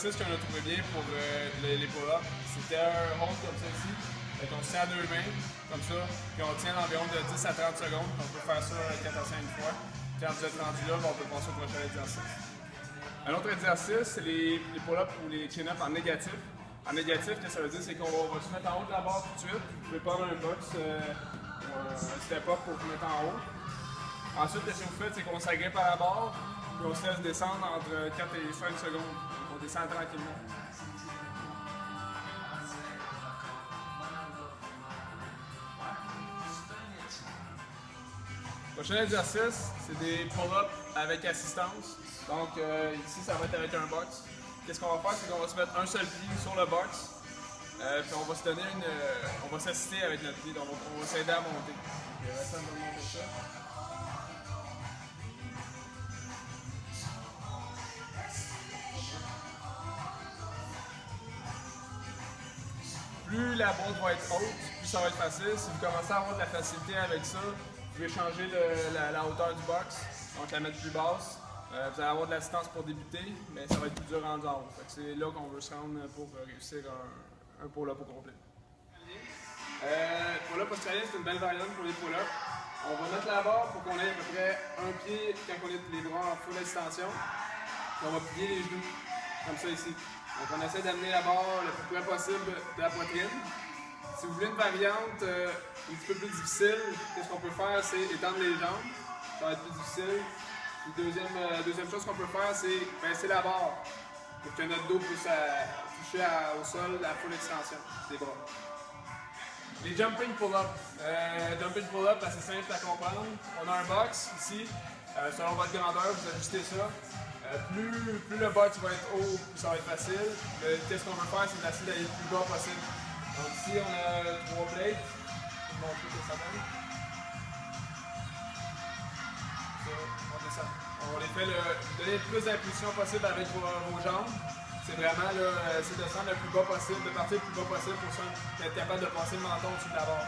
exercice qu'on a trouvé bien pour les pull-ups, c'était un hold comme ça ici. Fait qu'on se tient à deux mains, comme ça, puis on tient environ de 10 à 30 secondes. On peut faire ça 4 à 5 fois. Quand vous êtes rendu là, on peut passer au prochain exercice. Un autre exercice, c'est les pull-ups ou les chin-ups en négatif. En négatif, ce que ça veut dire, c'est qu'on va se mettre en haut de la barre tout de suite. Vous pouvez prendre un box ou un step-up pour vous mettre en haut. Ensuite, ce que vous faites, c'est qu'on s'agrippe à la barre, puis on se laisse descendre entre 4 et 5 secondes. Donc, on descend tranquillement. Le prochain exercice, c'est des pull-ups avec assistance. Donc ici, ça va être avec un box. Qu'est-ce qu'on va faire, c'est qu'on va se mettre un seul pied sur le box, puis on va se donner on va s'assister avec notre pied, donc on va s'aider à monter. Donc, restez un peu de monter ça. Plus la boîte va être haute, plus ça va être facile. Si vous commencez à avoir de la facilité avec ça, vous pouvez changer la hauteur du box, donc la mettre plus basse. Vous allez avoir de l'assistance pour débuter, mais ça va être plus dur rendu en haut. C'est là qu'on veut se rendre pour réussir un pull-up au complet. Pull-up australien, c'est une belle variante pour les pull-ups. On va mettre la barre pour qu'on ait à peu près un pied quand on est les bras en full extension. Puis on va plier les genoux, comme ça ici. Donc on essaie d'amener la barre le plus près possible de la poitrine. Si vous voulez une variante un petit peu plus difficile, ce qu'on peut faire, c'est étendre les jambes. Ça va être plus difficile. Puis deuxième chose qu'on peut faire, c'est baisser la barre pour que notre dos puisse toucher au sol la full extension des bras. Les jumping pull-up. Jumping pull-up, c'est simple à comprendre. On a un box ici. Selon votre grandeur, vous ajustez ça. Plus le box va être haut, plus ça va être facile. Qu'est-ce qu'on veut faire, c'est d'essayer d'aller le plus bas possible. Donc ici, on a 3 plates. Je vais vous montrer ce que ça donne. On descend. On les fait donner le plus d'impulsion possible avec vos jambes. C'est vraiment essayer de descendre le plus bas possible, de partir le plus bas possible pour être capable de passer le menton au-dessus de la barre.